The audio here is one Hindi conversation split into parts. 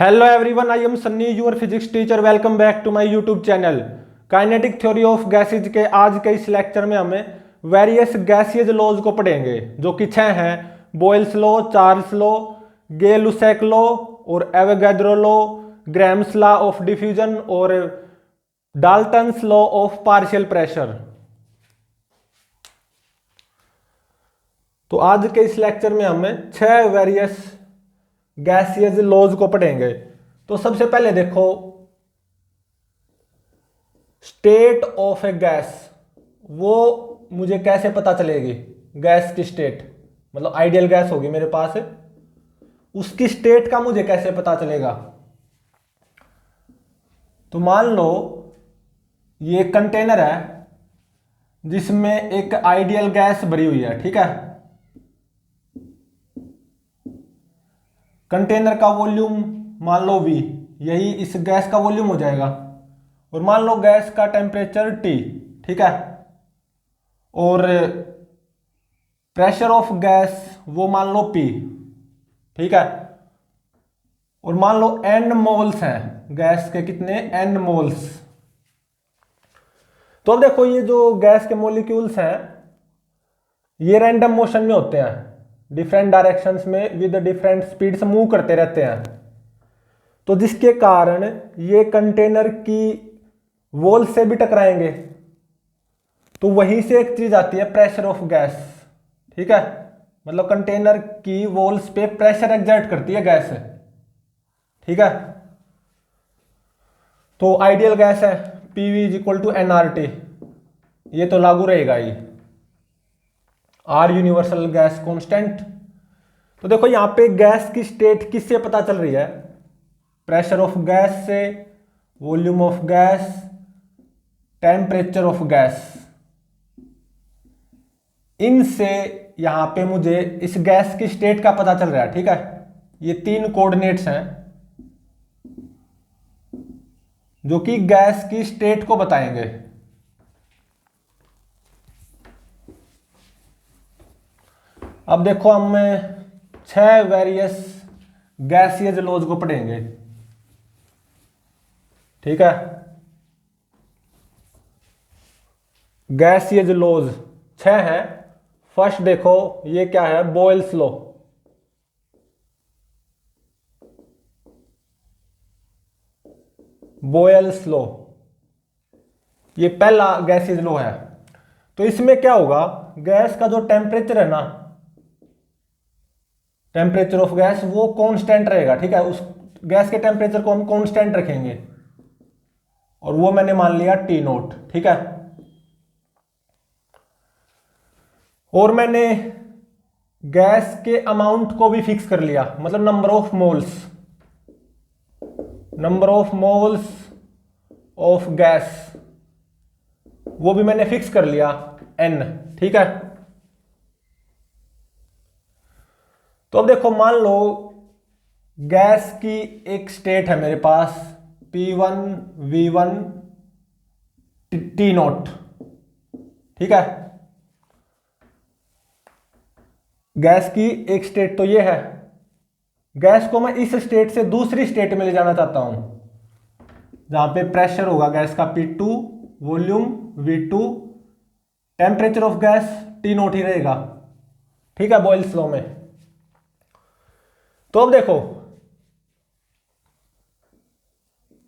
Hello everyone, I am Sunny, your physics teacher. Welcome back to my YouTube channel kinetic theory of gases के आज के इस लेक्चर में हमें वेरियस गैसियस लॉज को पढ़ेंगे, जो कि 6 हैं। Boyle's law, Charles law, Gay Lussac law और Avogadro law, Graham's law of diffusion और Dalton's law of partial pressure. तो आज के इस लेक्चर में हमें 6 वेरियस गैसियस लॉज को पढ़ेंगे। तो सबसे पहले देखो, स्टेट ऑफ ए गैस, वो मुझे कैसे पता चलेगी? गैस की स्टेट मतलब आइडियल गैस होगी मेरे पास, उसकी स्टेट का मुझे कैसे पता चलेगा? तो मान लो ये कंटेनर है जिसमें एक आइडियल गैस भरी हुई है, ठीक है। कंटेनर का वॉल्यूम मान लो V, यही इस गैस का वॉल्यूम हो जाएगा। और मान लो गैस का टेम्परेचर T, ठीक है। और प्रेशर ऑफ गैस वो मान लो P, ठीक है। और मान लो N मोल्स हैं गैस के, कितने? N moles. तो अब देखो, ये जो गैस के मॉलिक्यूल्स हैं ये रैंडम मोशन में होते हैं, डिफरेंट डायरेक्शंस में विद डिफरेंट स्पीड से मूव करते रहते हैं। तो जिसके कारण ये कंटेनर की वॉल से भी टकराएंगे। तो वहीं से एक चीज आती है, प्रेशर ऑफ गैस, ठीक है। मतलब कंटेनर की वॉल्स पे प्रेशर एक्सर्ट करती है गैस, ठीक है। तो आइडियल गैस है PV = nRT, ये तो लागू रहेगा ही। R universal gas constant. तो देखो यहां पे गैस की स्टेट किससे पता चल रही है? प्रेशर ऑफ गैस से, volume of gas, temperature of gas. इनसे यहां पे मुझे इस गैस की स्टेट का पता चल रहा है, ठीक है। ये 3 कोऑर्डिनेट्स हैं जो कि गैस की स्टेट को बताएंगे। अब देखो, हम 6 वेरियस गैसियस लॉज को पढ़ेंगे, ठीक है। गैसियस लॉज 6 हैं। फर्स्ट देखो, ये क्या है? Boyle's law. बॉयल्स लॉ ये पहला गैसियस लॉ है। तो इसमें क्या होगा? गैस का जो टेम्परेचर है ना, टेम्परेचर ऑफ गैस वो कांस्टेंट रहेगा, ठीक है। उस गैस के टेम्परेचर को हम कांस्टेंट रखेंगे और वो मैंने मान लिया T0, ठीक है। और मैंने गैस के अमाउंट को भी फिक्स कर लिया, मतलब number of moles, number of moles of gas वो भी मैंने फिक्स कर लिया N, ठीक है। तो अब देखो, मान लो गैस की एक स्टेट है मेरे पास P1 V1 T0, ठीक है। गैस की एक स्टेट तो ये है। गैस को मैं इस स्टेट से दूसरी स्टेट में ले जाना चाहता हूं, जहां पे प्रेशर होगा गैस का P2, volume V2, temperature of gas T0 ही रहेगा, ठीक है, बॉयल्स लॉ में। तो अब देखो,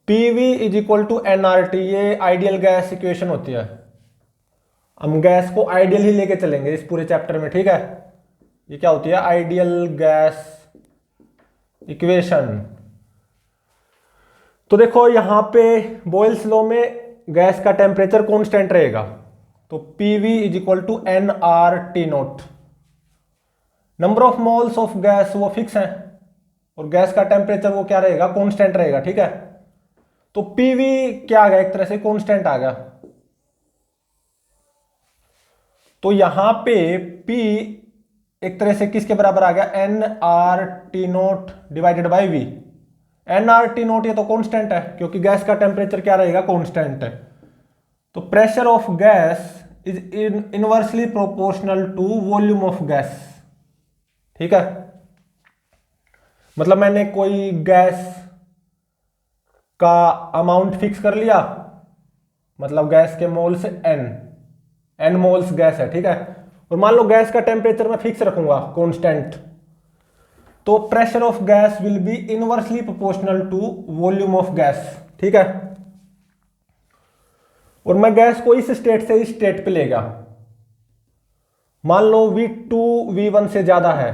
PV = nRT, ये आइडियल गैस इक्वेशन होती है। हम गैस को आइडियल ही लेके चलेंगे इस पूरे चैप्टर में, ठीक है। ये क्या होती है? Ideal gas equation. तो देखो यहां पे बॉयल्स लॉ में गैस का टेम्परेचर कांस्टेंट रहेगा, तो PV = nRT0। Number of moles of gas वो फिक्स है और गैस का टेम्परेचर वो क्या रहेगा? कांस्टेंट रहेगा, ठीक है। तो PV क्या आ गया? एक तरह से कांस्टेंट आ गया। तो यहां पे P एक तरह से किसके बराबर आ गया? nRT0 / V। nRT0 ये तो कांस्टेंट है क्योंकि गैस का टेम्परेचर क्या रहेगा? कांस्टेंट है। तो pressure of gas is inversely proportional to volume of gas, ठीक है। मतलब मैंने कोई गैस का अमाउंट फिक्स कर लिया, मतलब गैस के मोल्स एन मोल्स गैस है, ठीक है। और मान लो गैस का टेम्परेचर मैं फिक्स रखूंगा कांस्टेंट, तो pressure of gas will be inversely proportional to volume of gas, ठीक है। और मैं गैस को इस स्टेट से इस स्टेट पे ले गया, मान लो V2 V1 से ज्यादा है,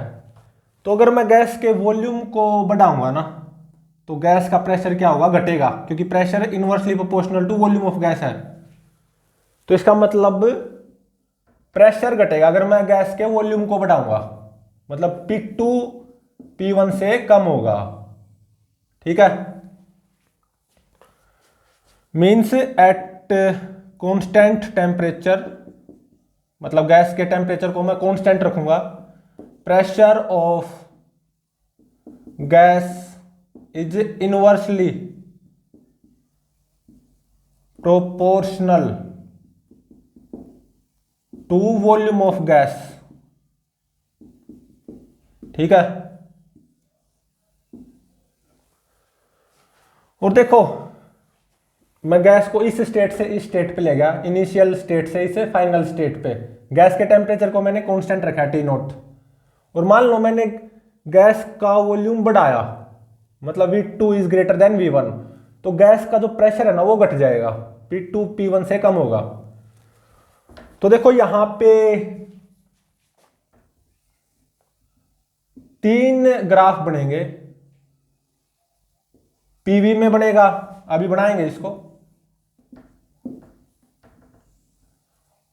तो अगर मैं गैस के वॉल्यूम को बढ़ाऊंगा ना, तो गैस का प्रेशर क्या होगा, घटेगा, क्योंकि pressure inversely proportional to volume of gas है। तो इसका मतलब प्रेशर घटेगा अगर मैं गैस के वॉल्यूम को बढ़ाऊंगा, मतलब P2 P1 से कम होगा, ठीक है। मीन्स एट कांस्टेंट टेम्परेचर, मतलब गैस के टेम्परेचर को मैं कांस्टेंट रखूंगा, pressure of gas is inversely proportional to volume of gas, ठीक है। और देखो मैं गैस को इस स्टेट से इस स्टेट पे ले गया, इनिशियल स्टेट से इस फाइनल स्टेट पे, गैस के टेम्परेचर को मैंने कांस्टेंट रखा टी नॉट, और मान लो मैंने गैस का वॉल्यूम बढ़ाया, मतलब V2 is greater than V1, तो गैस का जो प्रेशर है ना वो घट जाएगा, P2 P1 से कम होगा। तो देखो यहां पे 3 ग्राफ बनेंगे, PV में बनेगा, अभी बनाएंगे इसको,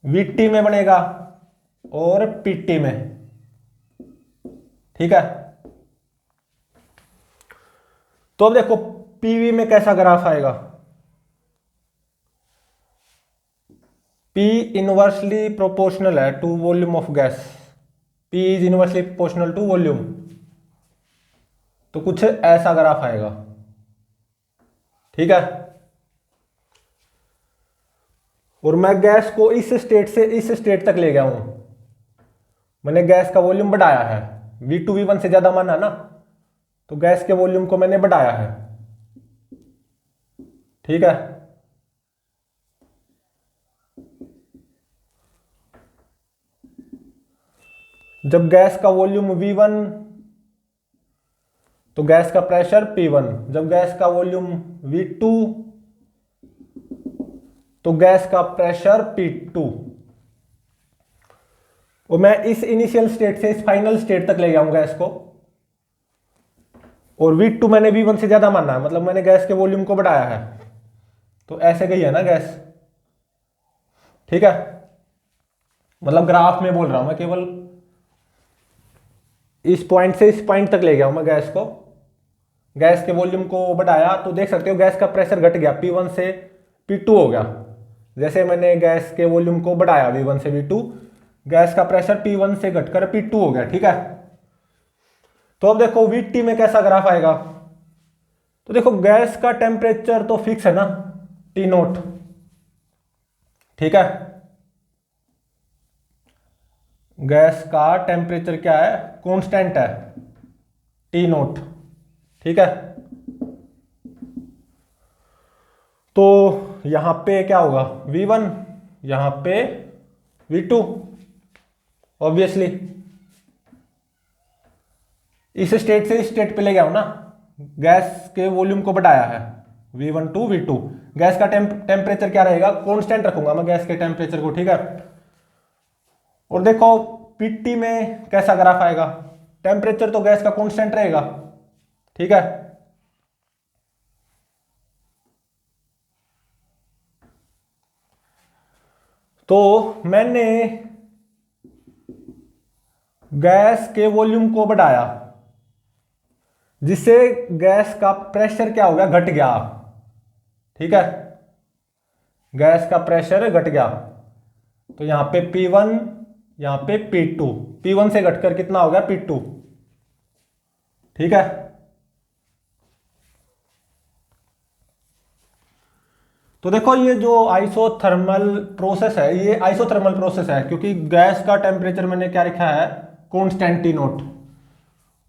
VT में बनेगा और PT में, ठीक है। तो अब देखो PV में कैसा ग्राफ आएगा, P इनवर्सली प्रोपोर्शनल है to volume of gas, P is inversely proportional to volume, तो कुछ ऐसा ग्राफ आएगा, ठीक है। और मैं गैस को इस स्टेट से इस स्टेट तक ले गया हूं, मैंने गैस का वॉल्यूम बढ़ाया है, V2 V1 से ज्यादा माना ना, तो गैस के वॉल्यूम को मैंने बढ़ाया है, ठीक है। जब गैस का वॉल्यूम V1, तो गैस का प्रेशर P1, जब गैस का वॉल्यूम V2, तो गैस का प्रेशर P2। और मैं इस इनिशियल स्टेट से इस फाइनल स्टेट तक ले गया हूं गैस को, और V2 मैंने V1 से ज्यादा माना है, मतलब मैंने गैस के वॉल्यूम को बढ़ाया है, तो ऐसे गई है ना गैस, ठीक है। मतलब ग्राफ में बोल रहा हूं मैं, केवल इस पॉइंट से इस पॉइंट तक ले गया हूं मैं गैस को, गैस के वॉल्यूम को बढ़ाया, तो देख सकते हो गैस का प्रेशर घट गया, P1 से P2 हो गया, जैसे मैंने गैस के वॉल्यूम को बढ़ाया V1 से V2, गैस का प्रेशर P1 से घटकर P2 हो गया, ठीक है। तो अब देखो VT में कैसा ग्राफ आएगा, तो देखो गैस का टेम्परेचर तो फिक्स है ना T नोट, ठीक है। गैस का टेम्परेचर क्या है, कांस्टेंट है, T नोट, ठीक है। तो यहां पे क्या होगा, V1, यहां पे V2, ऑब्वियसली इस स्टेट से इस स्टेट पे ले गया हूं ना, गैस के वॉल्यूम को बढ़ाया है, V1 टू V2, गैस का टेम्परेचर क्या रहेगा, कांस्टेंट रखूंगा मैं गैस के टेम्परेचर को, ठीक है। और देखो PT में कैसा ग्राफ आएगा, टेम्परेचर तो गैस का कांस्टेंट रहेगा, ठीक है। तो मैंने गैस के वॉल्यूम को बढ़ाया, जिससे गैस का प्रेशर क्या हो गया, घट गया, ठीक है। गैस का प्रेशर घट गया, तो यहां पे P1, यहां पे P2, P1 से घटकर कितना हो गया, P2, ठीक है। तो देखो ये जो आइसोथर्मल प्रोसेस है, ये आइसोथर्मल प्रोसेस है, क्योंकि गैस का टेम्परेचर मैंने क्या लिखा है, कांस्टेंट T नोट,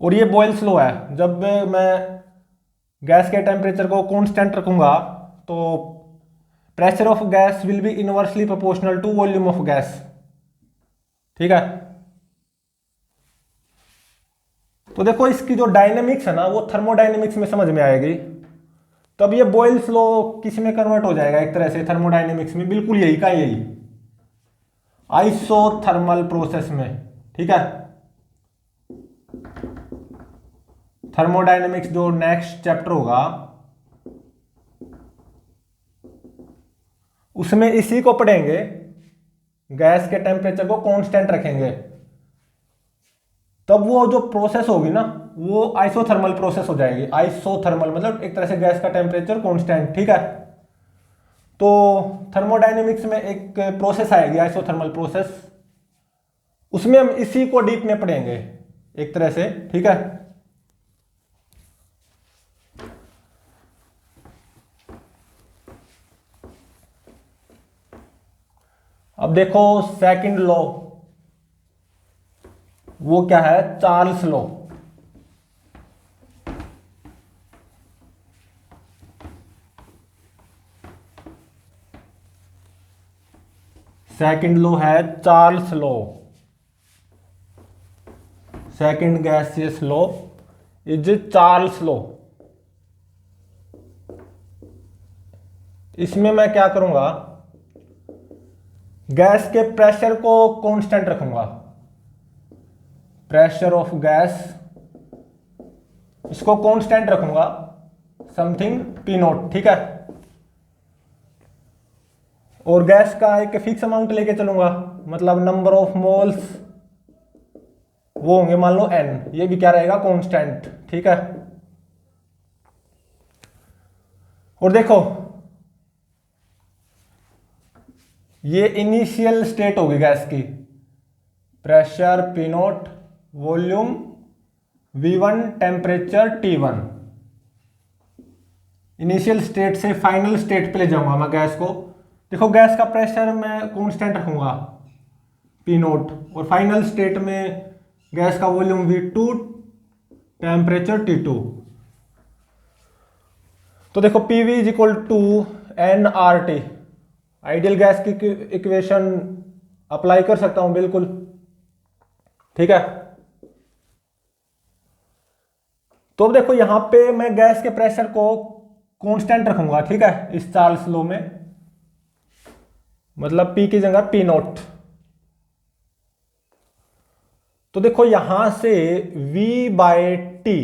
और ये बॉयल्स लॉ है, जब मैं गैस के टेम्परेचर को कांस्टेंट रखूंगा तो pressure of gas will be inversely proportional to volume of gas. ठीक है, तो देखो इसकी जो डायनेमिक्स है ना वो थर्मोडायनेमिक्स में समझ में आएगी। तो अब ये बॉयल्स लॉ किस में कन्वर्ट हो जाएगा एक तरह से थर्मोडायनेमिक्स में, बिल्कुल यही का यही आइसोथर्मल प्रोसेस में। ठीक है, थर्मोडायनेमिक्स जो नेक्स्ट चैप्टर होगा उसमें इसी को पढ़ेंगे, गैस के टेम्परेचर को कांस्टेंट रखेंगे, तब वो जो प्रोसेस होगी ना वो आइसोथर्मल प्रोसेस हो जाएगी। आइसोथर्मल मतलब एक तरह से गैस का टेम्परेचर कांस्टेंट। ठीक है, तो थर्मोडायनेमिक्स में एक प्रोसेस आएगी आइसोथर्मल प्रोसेस, उसमें हम इसी को डीप में पढ़ेंगे एक तरह से। ठीक है, अब देखो सेकंड लॉ, वो क्या है, चार्ल्स लॉ। सेकंड लॉ है Charles law, second gaseous law is Charles law. इसमें मैं क्या करूंगा, गैस के प्रेशर को कांस्टेंट रखूंगा, प्रेशर ऑफ गैस इसको कांस्टेंट रखूंगा, समथिंग पी नॉट। ठीक है, और गैस का एक फिक्स अमाउंट लेके चलूंगा, मतलब नंबर ऑफ मोल्स वो होंगे मान लो n, ये भी क्या रहेगा कांस्टेंट। ठीक है, और देखो ये इनिशियल स्टेट होगी गैस की, pressure P not, volume V1, temperature T1। Initial state से फाइनल स्टेट पे ले जाऊंगा मैं गैस को। देखो गैस का प्रेशर मैं कांस्टेंट रखूंगा P नॉट, और फाइनल स्टेट में गैस का वॉल्यूम V2, टेम्परेचर T2। तो देखो PV is equal to nRT, ideal gas की इक्वेशन अप्लाई कर सकता हूं बिल्कुल। ठीक है, तो अब देखो यहां पे मैं गैस के प्रेशर को कांस्टेंट रखूंगा। ठीक है, इस चार्ल्स लॉ में, मतलब P की जगह P नॉट। तो देखो यहां से V/T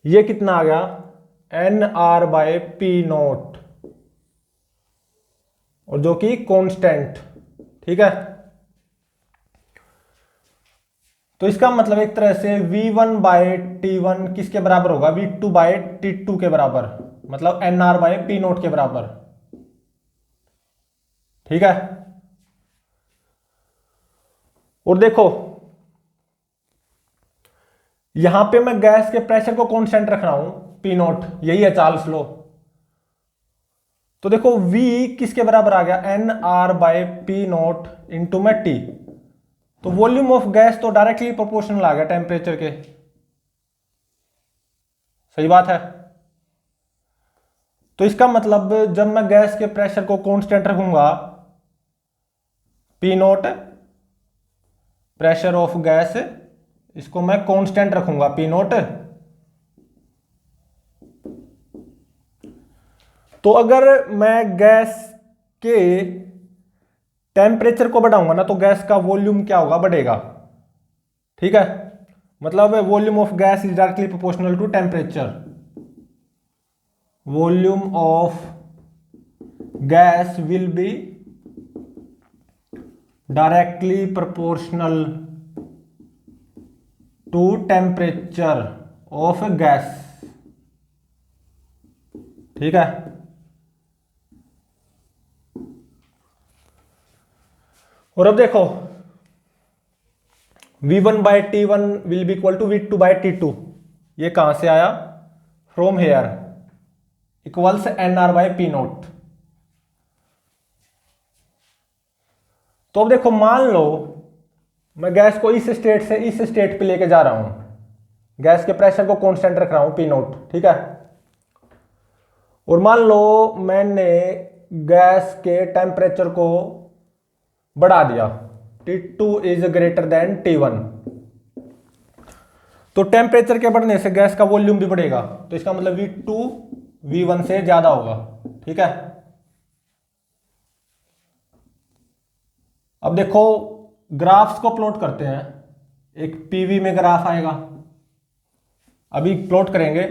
ये कितना आ गया, nR/P नॉट, और जो कि कांस्टेंट। ठीक है, तो इसका मतलब एक तरह से V1/T1 किसके बराबर होगा, V2/T2 के बराबर, मतलब nR/P नॉट के बराबर। ठीक है, और देखो यहां पे मैं गैस के प्रेशर को कांस्टेंट रख रहा हूं P नॉट, यही है चार्ल्स लॉ। तो देखो V किसके बराबर आ गया, nR/P नॉट इंटू में T, तो वॉल्यूम ऑफ गैस तो डायरेक्टली प्रोपोर्शनल आ गया टेम्परेचर के। सही बात है, तो इसका मतलब जब मैं गैस के प्रेशर को कांस्टेंट रखूंगा P not, pressure of gas इसको मैं कांस्टेंट रखूंगा P नॉट, तो अगर मैं गैस के टेम्परेचर को बढ़ाऊंगा ना तो गैस का वॉल्यूम क्या होगा, बढ़ेगा। ठीक है, मतलब volume of gas is directly proportional to temperature, volume of gas will be directly proportional to temperature of gas. ठीक है, और अब देखो V1/T1 will be equal to V2/T2, ये कहां से आया, from here, equals nR/P not. तो अब देखो मान लो मैं गैस को इस स्टेट से इस स्टेट पे लेके जा रहा हूं, गैस के प्रेशर को कांस्टेंट रख रहा हूं P नोट, ठीक है। और मान लो मैंने गैस के टेम्परेचर को बढ़ा दिया, T2 is greater than T1, तो टेम्परेचर के बढ़ने से गैस का वॉल्यूम भी बढ़ेगा, तो इसका मतलब V2 V1 से ज्यादा होगा, ठीक है। अब देखो ग्राफ्स को प्लॉट करते हैं, एक पीवी में ग्राफ आएगा, अभी प्लॉट करेंगे,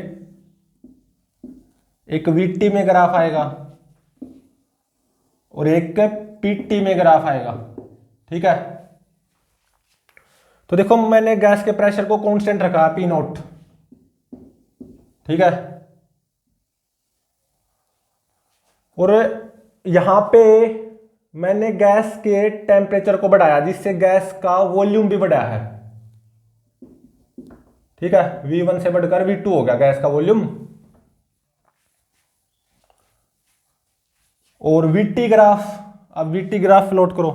एक वीटी में ग्राफ आएगा और एक पीटी में ग्राफ आएगा, ठीक है। तो देखो मैंने गैस के प्रेशर को कांस्टेंट रखा P नोट, ठीक है, और यहां पे मैंने गैस के टेम्परेचर को बढ़ाया जिससे गैस का वॉल्यूम भी बढ़ा है, ठीक है। V1 से बढ़कर V2 हो गया गैस का वॉल्यूम। और VT ग्राफ, अब VT ग्राफ प्लॉट करो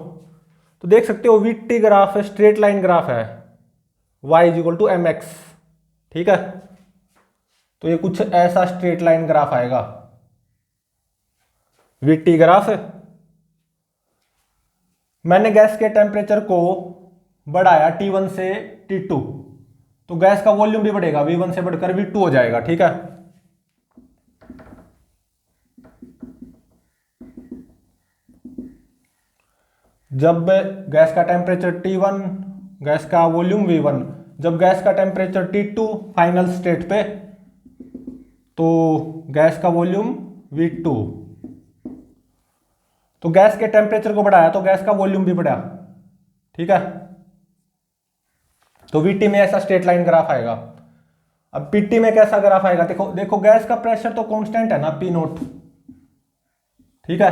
तो देख सकते हो VT graph straight line graph है, y = mx, ठीक है। तो ये कुछ ऐसा स्ट्रेट लाइन ग्राफ आएगा VT ग्राफ। मैंने गैस के टेम्परेचर को बढ़ाया T1 से T2, तो गैस का वॉल्यूम भी बढ़ेगा, V1 से बढ़कर V2 हो जाएगा, ठीक है। जब गैस का टेम्परेचर T1, गैस का वॉल्यूम V1, जब गैस का टेम्परेचर T2 फाइनल स्टेट पे, तो गैस का वॉल्यूम V2, तो गैस के टेम्परेचर को बढ़ाया तो गैस का वॉल्यूम भी बढ़ा, ठीक है। तो VT में ऐसा स्ट्रेट लाइन ग्राफ आएगा। अब PT में कैसा ग्राफ आएगा, देखो देखो गैस का प्रेशर तो कांस्टेंट है ना P नोट, ठीक है।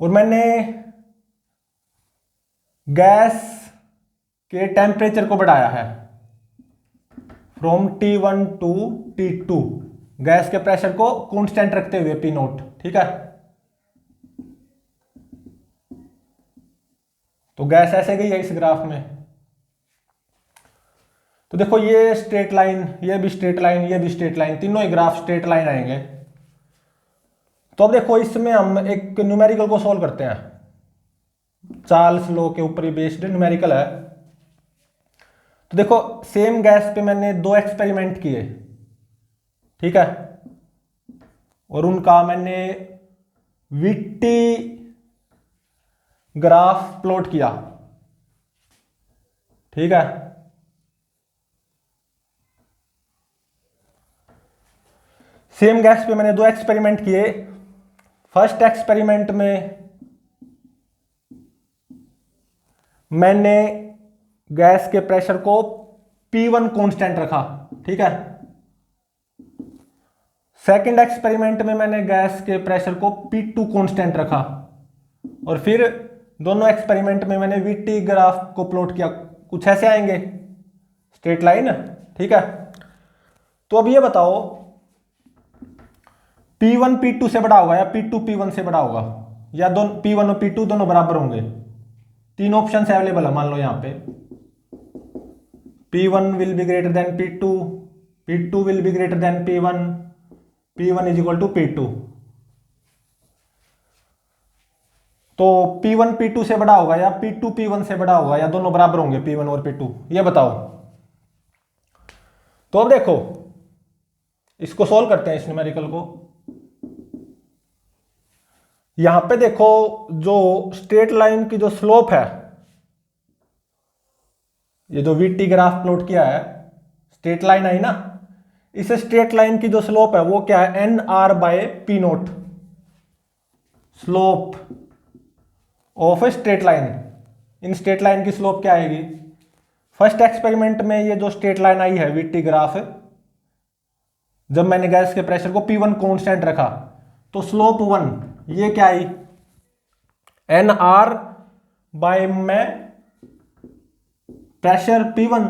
और मैंने गैस के टेम्परेचर को बढ़ाया है from T1 to T2, gas के प्रेशर को कांस्टेंट रखते हुए P नोट, ठीक है। तो गैस ऐसे गई है इस ग्राफ में। तो देखो ये स्ट्रेट लाइन, ये भी स्ट्रेट लाइन, ये भी स्ट्रेट लाइन, तीनों ही ग्राफ स्ट्रेट लाइन आएंगे। तो अब देखो इसमें हम एक न्यूमेरिकल को सॉल्व करते हैं, चार्ल्स लॉ के ऊपर ही बेस्ड न्यूमेरिकल है। तो देखो सेम गैस पे मैंने 2 एक्सपेरिमेंट किए, ठीक है, और उनका मैंने VT ग्राफ प्लॉट किया, ठीक है। सेम गैस पे मैंने 2 एक्सपेरिमेंट किए। फर्स्ट एक्सपेरिमेंट में मैंने गैस के प्रेशर को P1 कांस्टेंट रखा, ठीक है। सेकंड एक्सपेरिमेंट में मैंने गैस के प्रेशर को P2 कांस्टेंट रखा, और फिर दोनों एक्सपेरिमेंट में मैंने VT ग्राफ को प्लॉट किया, कुछ ऐसे आएंगे स्ट्रेट लाइन, ठीक है। तो अब ये बताओ P1 P2 से बड़ा होगा या P2 P1 से बड़ा होगा, या दोनों P1 और P2 दोनों बराबर होंगे। 3 ऑप्शन अवेलेबल है, मान लो यहां पे P1 will be greater than P2, P2 will be greater than P1, P1 is equal to P2। तो P1 P2 से बड़ा होगा या P2 P1 से बड़ा होगा, या दोनों बराबर होंगे P1 और P2, ये बताओ। तो अब देखो इसको सॉल्व करते हैं, इस न्यूमेरिकल को। यहां पे देखो जो स्ट्रेट लाइन की जो स्लोप है, ये जो VT ग्राफ प्लॉट किया है, स्ट्रेट लाइन आई ना, इस स्ट्रेट लाइन की जो स्लोप है वो क्या है, NR/P note, slope of a straight line. In straight line की स्लोप क्या आएगी, फर्स्ट एक्सपेरिमेंट में ये जो स्ट्रेट लाइन आई है VT ग्राफ, जब मैंने गैस के प्रेशर को P1 कांस्टेंट रखा तो स्लोप 1, ये क्या आई, NR/ में प्रेशर P1।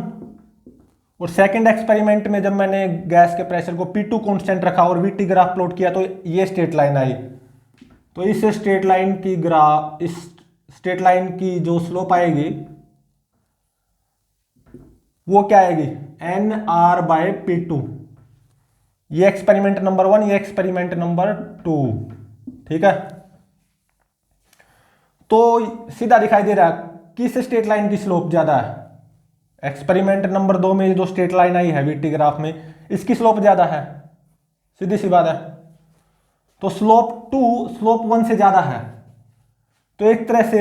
और सेकंड एक्सपेरिमेंट में जब मैंने गैस के प्रेशर को P2 कांस्टेंट रखा और VT ग्राफ प्लॉट किया तो ये स्ट्रेट लाइन आई। तो इस स्ट्रेट लाइन की इस स्ट्रेट लाइन की जो स्लोप आएगी वो क्या आएगी NR/P2। ये एक्सपेरिमेंट नंबर 1, ये एक्सपेरिमेंट नंबर 2। ठीक है, तो सीधा दिखाई दे रहा है किस स्ट्रेट लाइन की स्लोप ज्यादा है। एक्सपेरिमेंट नंबर 2 में जो स्ट्रेट लाइन आई है VT ग्राफ में, इसकी स्लोप ज्यादा है, सीधी सी बात है। तो स्लोप 2 स्लोप 1 से ज्यादा है। तो एक तरह से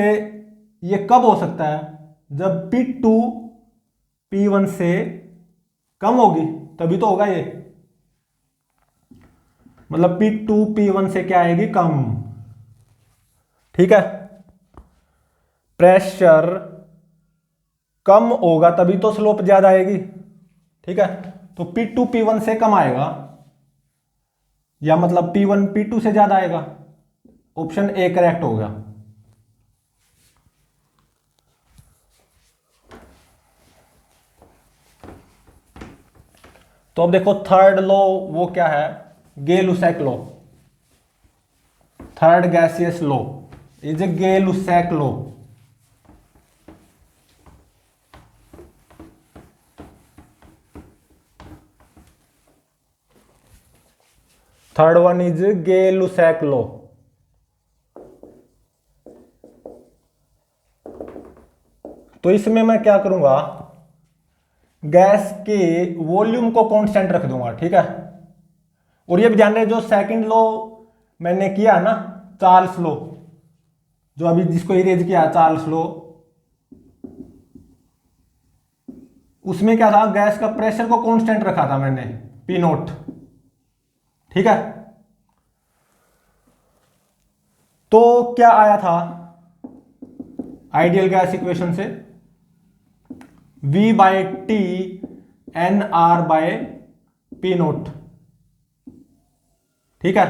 ये कब हो सकता है, जब P2 P1 से कम होगी तभी तो होगा ये। मतलब P2 P1 से क्या आएगी, कम। ठीक है, प्रेशर कम होगा तभी तो स्लोप ज्यादा आएगी। ठीक है, तो P2 P1 से कम आएगा, या मतलब P1 P2 से ज्यादा आएगा। ऑप्शन ए करेक्ट हो गया। तो अब देखो थर्ड लॉ वो क्या है, Gay Lussac law. Third gaseous law is a Gay Lussac law. Third one is Gay Lussac law. तो इसमें मैं क्या करूंगा, गैस के वॉल्यूम को कांस्टेंट रख दूंगा। ठीक है, और ये भी ध्यान रहे जो सेकंड लॉ मैंने किया ना, चार्ल्स लॉ, जो अभी जिसको इरेज किया चार्ल्स लॉ, उसमें क्या था, गैस का प्रेशर को कांस्टेंट रखा था मैंने P0। ठीक है, तो क्या आया था आइडियल गैस इक्वेशन से, V/T NR/P0। ठीक है,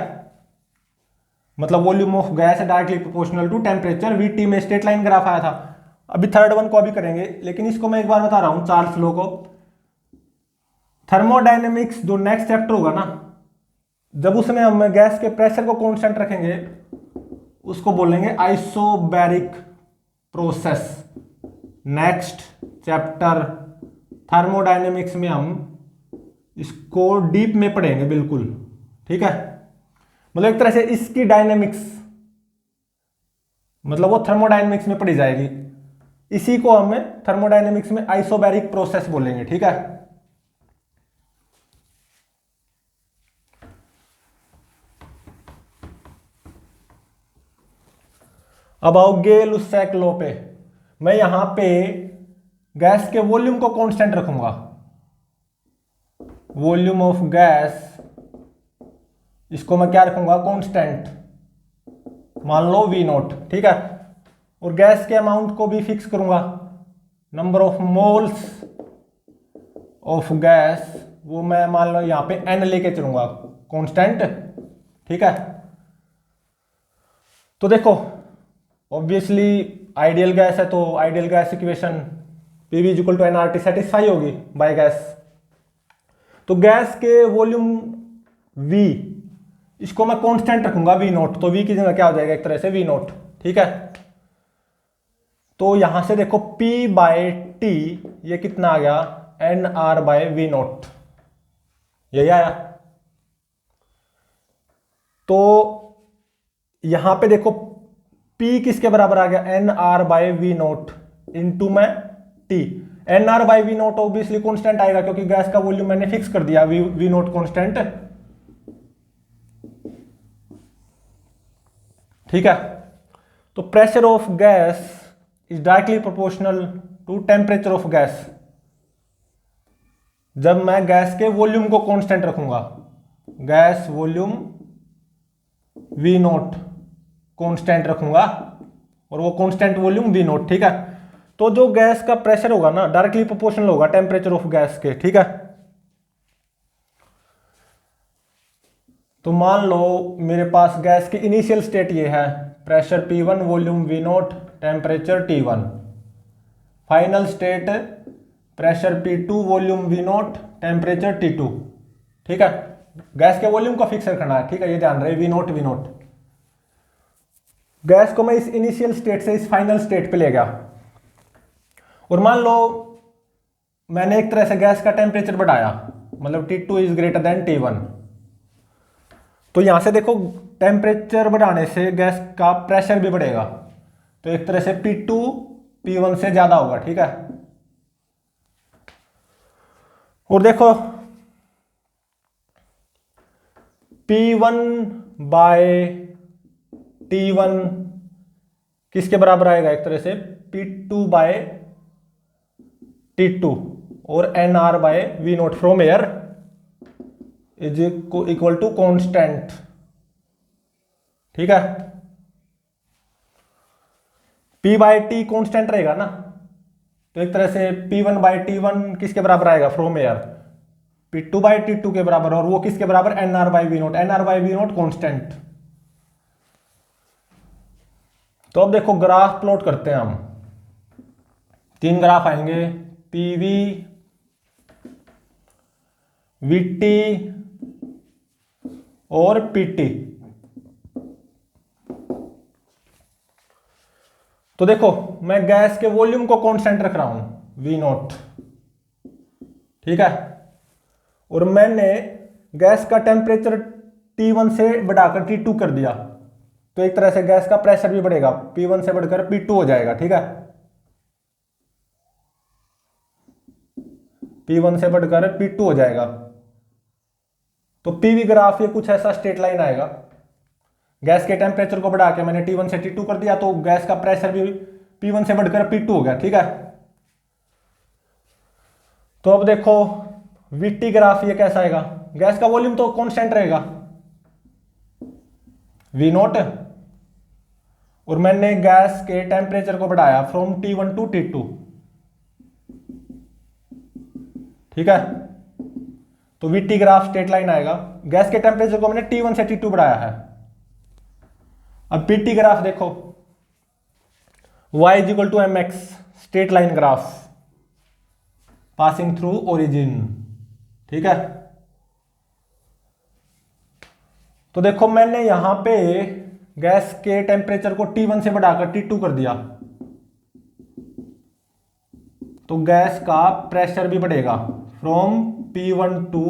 मतलब volume of gas directly proportional to temperature. VT में स्ट्रेट लाइन ग्राफ आया था। अभी थर्ड वन को अभी करेंगे, लेकिन इसको मैं एक बार बता रहा हूं चार्ल्स लॉ को। थर्मोडायनेमिक्स जो नेक्स्ट चैप्टर होगा ना, जब उसमें हम गैस के प्रेशर को कांस्टेंट रखेंगे, उसको बोलेंगे isobaric process. Next chapter thermodynamics में हम इसको डीप में पढ़ेंगे बिल्कुल। ठीक है, मतलब एक तरह से इसकी डायनेमिक्स, मतलब वो थर्मोडायनेमिक्स में पढ़ी जाएगी। इसी को हम थर्मोडायनेमिक्स में आइसोबैरिक प्रोसेस बोलेंगे। ठीक है, अब आओ गे-लुसैक लॉ पे। मैं यहां पे गैस के वॉल्यूम को कांस्टेंट रखूंगा। वॉल्यूम ऑफ गैस, इसको मैं क्या रखूंगा, कांस्टेंट, मान लो V0। ठीक है, और गैस के अमाउंट को भी फिक्स करूंगा। Number of moles of gas, वो मैं मान लो यहां पे N लेके चलूंगा, कांस्टेंट। ठीक है, तो देखो ऑब्वियसली आइडियल गैस है, तो ideal gas equation PV = nRT satisfy होगी बाय गैस। तो गैस के वॉल्यूम V, इसको मैं कांस्टेंट रखूंगा V0। तो V की जगह क्या हो जाएगा, एक तरह से V0। ठीक है, तो यहां से देखो P/T ये कितना आ गया, NR/V0, यही आया। तो यहां पे देखो P किसके बराबर आ गया, NR/V0 इंटू में T। NR/V0 ऑब्वियसली कांस्टेंट आएगा, क्योंकि गैस का वॉल्यूम मैंने फिक्स कर दिया, V0 कांस्टेंट। ठीक है, तो pressure of gas is directly proportional to temperature of gas. जब मैं गैस के वॉल्यूम को कांस्टेंट रखूंगा, गैस वॉल्यूम V0 कांस्टेंट रखूंगा, और वो कांस्टेंट वॉल्यूम V0। ठीक है, तो जो गैस का प्रेशर होगा ना, डायरेक्टली प्रोपोर्शनल होगा टेम्परेचर ऑफ गैस के। ठीक है, तो मान लो मेरे पास गैस की इनिशियल स्टेट ये है, pressure P1, volume V0, temperature T1। Final state pressure P2, volume V0, temperature T2। ठीक है, गैस के वॉल्यूम को फिक्स रखना है। ठीक है, ये ध्यान रहे, V0। गैस को मैं इस इनिशियल स्टेट से इस फाइनल स्टेट पे ले गया, और मान लो मैंने एक तरह से गैस का टेम्परेचर बढ़ाया, मतलब T2 is greater than T1। तो यहां से देखो टेम्परेचर बढ़ाने से गैस का प्रेशर भी बढ़ेगा, तो एक तरह से P2 P1 से ज्यादा होगा, ठीक है। और देखो P1 बाय T1 किसके बराबर आएगा, एक तरह से P2 बाय T2 और NR by V naught from air is equal to constant, ठीक है। P बाय T कॉन्स्टेंट रहेगा ना, तो एक तरह से P1 बाय T1 किसके बराबर आएगा, from air P2 bye T2 के बराबर, और वो किसके बराबर, NR by V naught, NR by V naught constant. तो अब देखो ग्राफ प्लॉट करते हैं हम, 3 ग्राफ आएंगे, PV, VT और PT। तो देखो मैं गैस के वॉल्यूम को कांस्टेंट रख रहा हूं V नोट, ठीक है, और मैंने गैस का टेम्परेचर T1 से बढ़ाकर T2 कर दिया, तो एक तरह से गैस का प्रेशर भी बढ़ेगा, P1 से बढ़कर P2 हो जाएगा, ठीक है। P1 से बढ़कर P2 हो जाएगा। तो PV ग्राफ ये कुछ ऐसा स्ट्रेट लाइन आएगा, गैस के टेम्परेचर को बढ़ा के मैंने T1 से T2 कर दिया, तो गैस का प्रेशर भी P1 से बढ़कर P2 हो गया, ठीक है। तो अब देखो VT ग्राफ ये कैसा आएगा, गैस का वॉल्यूम तो कांस्टेंट रहेगा V नोट, और मैंने गैस के टेम्परेचर को बढ़ाया फ्रॉम T1 टू T2, ठीक है। तो VT ग्राफ स्ट्रेट लाइन आएगा, गैस के टेम्परेचर को मैंने T1 से T2 बढ़ाया है। अब PT ग्राफ देखो, y is equal to mx, straight line graph passing through origin, ठीक है। तो देखो मैंने यहां पे गैस के टेम्परेचर को T1 से बढ़ाकर T2 कर दिया, तो गैस का प्रेशर भी बढ़ेगा from P1 to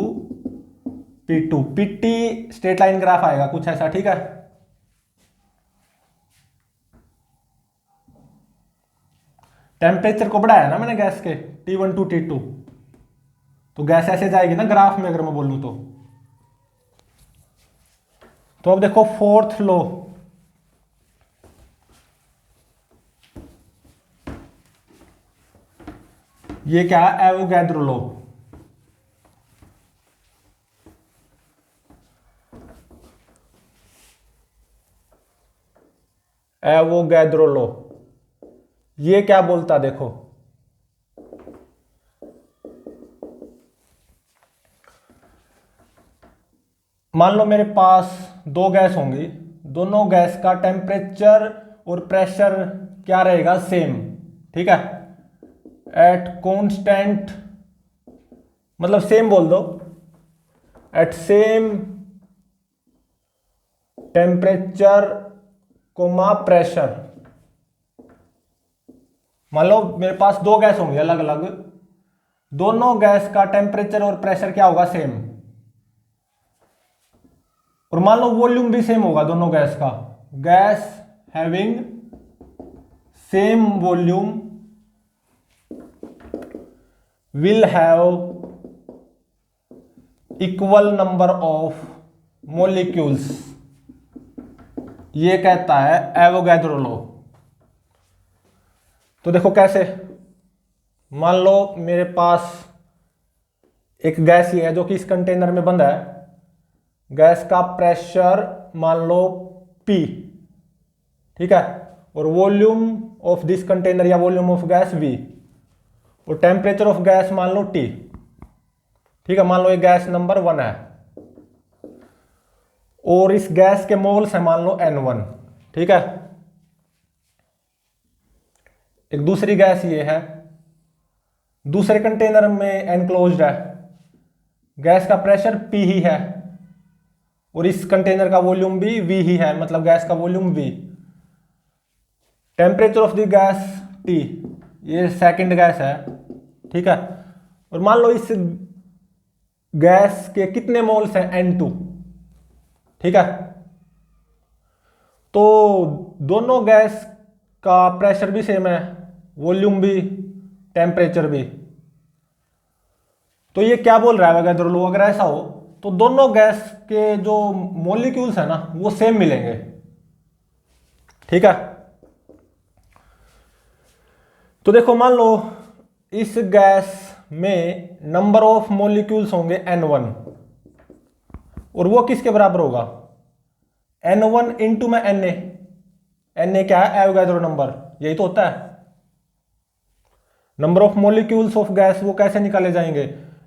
P2। PT straight line graph आएगा कुछ ऐसा, ठीक है। टेम्परेचर को बढ़ाया ना मैंने गैस के T1 टू T2, तो गैस ऐसे जाएगी ना ग्राफ में, अगर मैं बोलूं तो अब देखो फोर्थ लॉ, ये क्या है, एवोगैड्रो लॉ। एवोगैड्रो लॉ ये क्या बोलता, देखो मान लो मेरे पास 2 गैस होंगी, दोनों गैस का टेम्परेचर और प्रेशर क्या रहेगा, सेम, ठीक है, एट कांस्टेंट, मतलब सेम बोल दो, at same temperature comma pressure. मान लो मेरे पास 2 गैस होंगी अलग अलग, दोनों गैस का टेम्परेचर और प्रेशर क्या होगा, सेम, और मान लो वॉल्यूम भी सेम होगा दोनों गैस का, gas having same volume will have equal number of molecules, ये कहता है एवोगैड्रो लॉ। तो देखो कैसे, मान लो मेरे पास एक गैस ही है जो कि इस कंटेनर में बंद है, गैस का प्रेशर मान लो P, ठीक है, और वॉल्यूम ऑफ दिस कंटेनर या वॉल्यूम ऑफ गैस V, और टेम्परेचर ऑफ गैस मान लो T, ठीक है। मान लो ये गैस नंबर 1 है, और इस गैस के मोल्स है मान लो N1, ठीक है। एक दूसरी गैस ये है, दूसरे कंटेनर में एनक्लोज्ड है, गैस का प्रेशर P ही है, और इस कंटेनर का वॉल्यूम भी V ही है, मतलब गैस का volume V। Temperature of the gas T, ये सेकंड गैस है, ठीक है, और मान लो इस गैस के कितने मोल्स हैं, N2। ठीक है, तो दोनों गैस का प्रेशर भी सेम है, वॉल्यूम भी, टेम्परेचर भी। तो ये क्या बोल रहा है अगर लो, अगर ऐसा हो तो दोनों गैस के जो मॉलिक्यूल्स है ना वो सेम मिलेंगे। ठीक है, तो देखो मान लो इस गैस में नंबर ऑफ मॉलिक्यूल्स होंगे N1, और वो किसके बराबर होगा, N1 इंटू में Na। Na क्या है, एवोगाड्रो नंबर, यही तो होता है। Number of molecules of gas वो कैसे निकाले जाएंगे,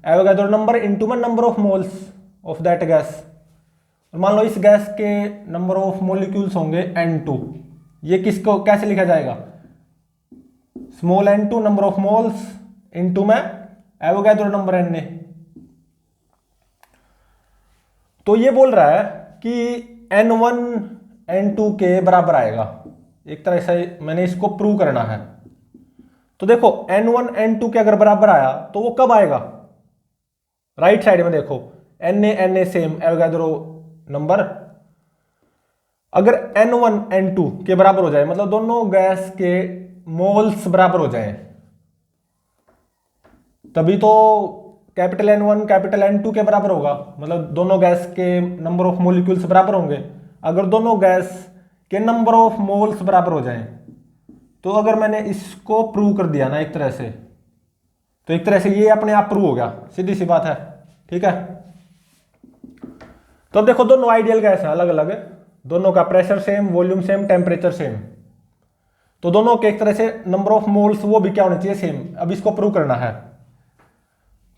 एवोगाड्रो नंबर इंटू में number of moles of that gas. मान लो इस गैस के नंबर ऑफ मॉलिक्यूल्स होंगे N2, ये किसको कैसे लिखा जाएगा, small n2 number of moles into में एवोगाड्रो नंबर Na। तो ये बोल रहा है कि N1 N2 के बराबर आएगा, एक तरह से मैंने इसको प्रूव करना है। तो देखो N1 N2 के अगर बराबर आया तो वो कब आएगा, राइट साइड में देखो Na सेम एवोगाड्रो नंबर। अगर N1 N2 के बराबर हो जाए, मतलब दोनों गैस के मोल्स बराबर हो जाए, तभी तो कैपिटल N1 कैपिटल N2 के बराबर होगा, मतलब दोनों गैस के नंबर ऑफ मॉलिक्यूल्स बराबर होंगे। अगर दोनों गैस के नंबर ऑफ मोल्स बराबर हो जाएं, तो अगर मैंने इसको प्रूव कर दिया ना एक तरह से, तो एक तरह से ये अपने आप प्रूव हो गया, सीधी सी बात है। ठीक है, तो अब देखो दोनों आइडियल गैस हैं अलग अलग, दोनों का pressure same, volume same, temperature same, तो दोनों के एक तरह से नंबर ऑफ मोल्स वो भी क्या होने चाहिए, सेम। अब इसको प्रूव करना है,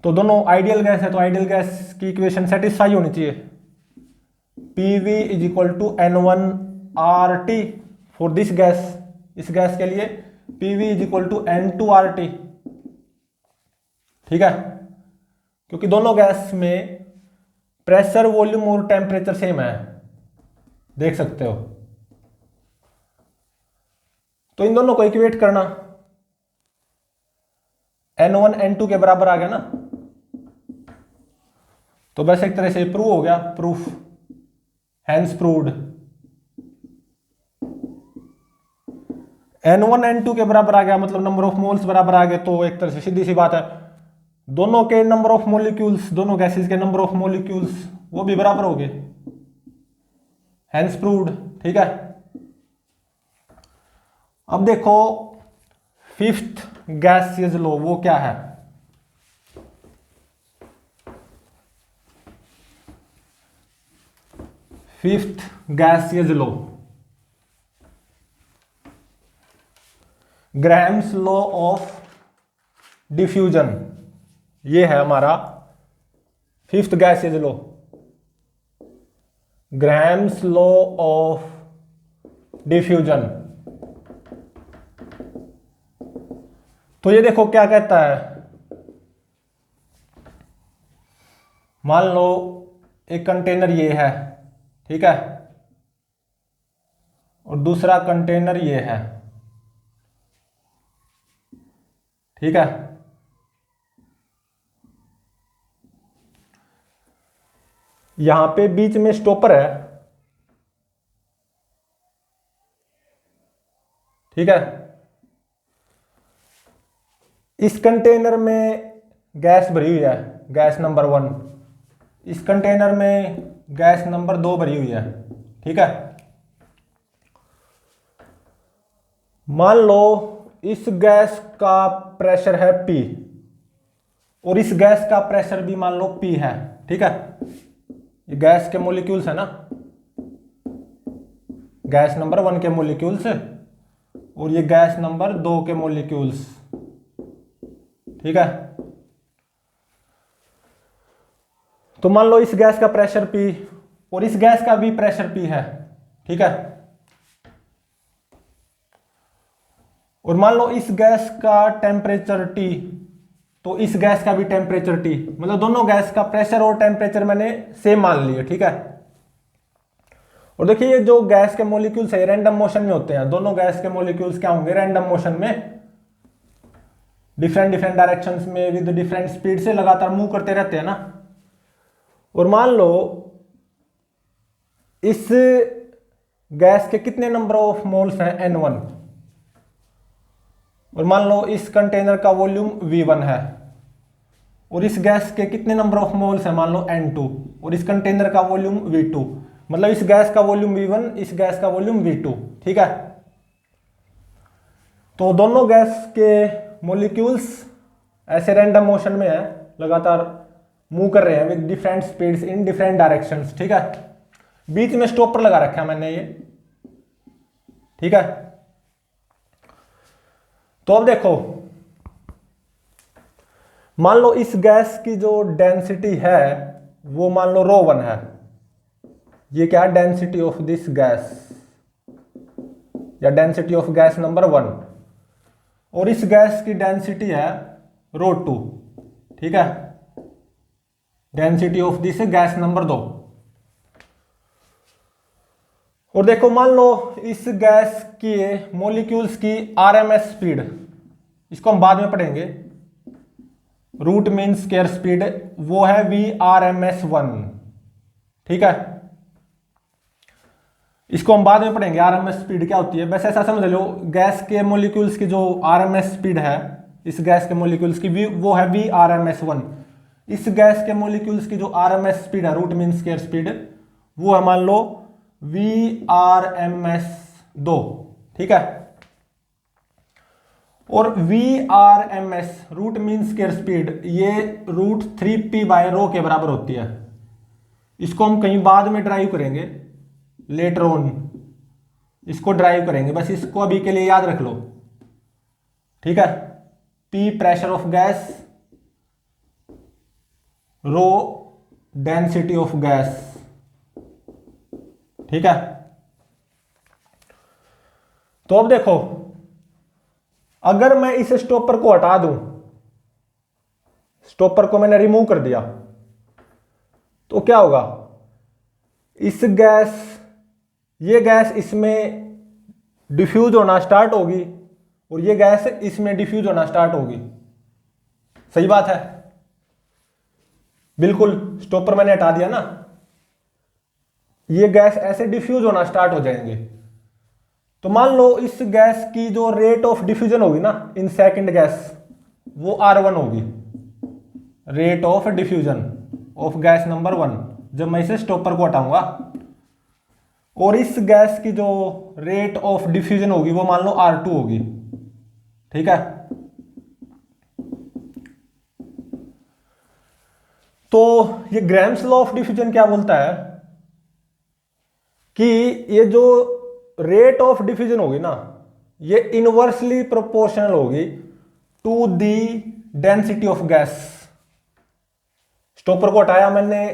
तो दोनों आइडियल गैस है, तो आइडियल गैस की इक्वेशन सेटिस्फाई होनी चाहिए। PV is equal to N1 RT for this gas, इस गैस के लिए PV is equal to N2 RT। ठीक है, क्योंकि दोनों गैस में प्रेशर, वॉल्यूम और टेम्परेचर सेम है, देख सकते हो। तो इन दोनों को इक्वेट करना, N1 N2 के बराबर आ गया ना, तो बस एक तरह से प्रूव हो गया, proof, hence proved. N1 N2 के बराबर आ गया, मतलब नंबर ऑफ मोल्स बराबर आ गए, तो एक तरह से सीधी सी बात है, दोनों के नंबर ऑफ मॉलिक्यूल्स, दोनों गैसेस के नंबर ऑफ मॉलिक्यूल्स वो भी बराबर हो गए, हैंस प्रूव्ड। ठीक है, अब देखो फिफ्थ गैसियस लॉ वो क्या है, fifth gaseous law, Graham's law of diffusion, ये है हमारा fifth gaseous law, Graham's law of diffusion. तो ये देखो क्या कहता है, मान लो एक कंटेनर ये है, ठीक है, और दूसरा कंटेनर ये है, ठीक है, यहां पे बीच में स्टॉपर है, ठीक है, इस कंटेनर में गैस भरी हुई है, गैस नंबर 1, इस कंटेनर में गैस नंबर 2 भरी हुई है। ठीक है, मान लो इस गैस का प्रेशर है P और इस गैस का प्रेशर भी मान लो P है। ठीक है, ये गैस के मॉलिक्यूल्स है ना, गैस नंबर 1 के मॉलिक्यूल्स और ये गैस नंबर 2 के मॉलिक्यूल्स। ठीक है, तो मान लो इस गैस का प्रेशर P और इस गैस का भी प्रेशर P है। ठीक है, और मान लो इस गैस का टेम्परेचर T, तो इस गैस का भी टेम्परेचर T, मतलब दोनों गैस का प्रेशर और टेम्परेचर मैंने सेम मान लिए। ठीक है, और देखिए ये जो गैस के मॉलिक्यूल्स है रैंडम मोशन में होते हैं, दोनों गैस के मॉलिक्यूल्स क्या होंगे, रैंडम मोशन में। डिफरेंट डिफरेंट डायरेक्शंस में विद डिफरेंट स्पीड से लगातार मूव करते रहते हैं ना। और मान लो इस गैस के कितने नंबर ऑफ मोल्स हैं, N1, और मान लो इस कंटेनर का वॉल्यूम V1 है, और इस गैस के कितने नंबर ऑफ मोल्स हैं, मान लो N2, और इस कंटेनर का वॉल्यूम V2, मतलब इस गैस का वॉल्यूम V1, इस गैस का वॉल्यूम V2, ठीक है। तो दोनों गैस के मॉलिक्यूल्स ऐसे रैंडम मोशन में है, लगातार मूव कर रहे हैं with different speeds in different directions, ठीक है। बीच में स्टॉपर लगा रखा है मैंने ये, ठीक है। तो अब देखो, मान लो इस गैस की जो डेंसिटी है वो मान लो ρ1 है। ये क्या है, डेंसिटी ऑफ दिस गैस या डेंसिटी ऑफ गैस नंबर 1, और इस गैस की डेंसिटी है ρ2, ठीक है, density of this gas number 2। और देखो मान लो इस गैस की मॉलिक्यूल्स की आरएमएस स्पीड, इसको हम बाद में पढ़ेंगे, रूट मीन स्क्वायर स्पीड, वो है VRMS1, ठीक है। इसको हम बाद में पढ़ेंगे आरएमएस स्पीड क्या होती है। बस ऐसा समझ लो, गैस के मॉलिक्यूल्स की जो आरएमएस स्पीड है इस गैस के मॉलिक्यूल्स की, वो है VRMS1। इस गैस के मॉलिक्यूल्स की जो आरएमएस स्पीड है, रूट मीन स्क्वायर स्पीड, वो है मान लो VRMS2, ठीक है। और VRMS root mean square speed, ये √3p/ρ के बराबर होती है। इसको हम कहीं बाद में ड्राइव करेंगे, लेटर ऑन इसको ड्राइव करेंगे, बस इसको अभी के लिए याद रख लो, ठीक है। P pressure of gas, ρ density of gas, ठीक है। तो अब देखो, अगर मैं इस स्टॉपर को हटा दूं, स्टॉपर को मैंने रिमूव कर दिया, तो क्या होगा, इस गैस, ये गैस इसमें डिफ्यूज होना स्टार्ट होगी और ये गैस इसमें डिफ्यूज होना स्टार्ट होगी। सही बात है, बिल्कुल। स्टॉपर मैंने हटा दिया ना, ये गैस ऐसे डिफ्यूज होना स्टार्ट हो जाएंगे। तो मान लो इस गैस की जो रेट ऑफ डिफ्यूजन होगी ना इन सेकंड गैस, वो R1 होगी, rate of diffusion of gas number 1, जब मैं इसे स्टॉपर को हटाऊंगा। और इस गैस की जो रेट ऑफ डिफ्यूजन होगी वो मान लो R2 होगी, ठीक है। तो ये ग्राम्स लॉ ऑफ डिफ्यूजन क्या बोलता है कि ये जो रेट ऑफ डिफ्यूजन होगी ना, ये इनवर्सली प्रोपोर्शनल होगी to the density of gas. Stopper को हटाया मैंने,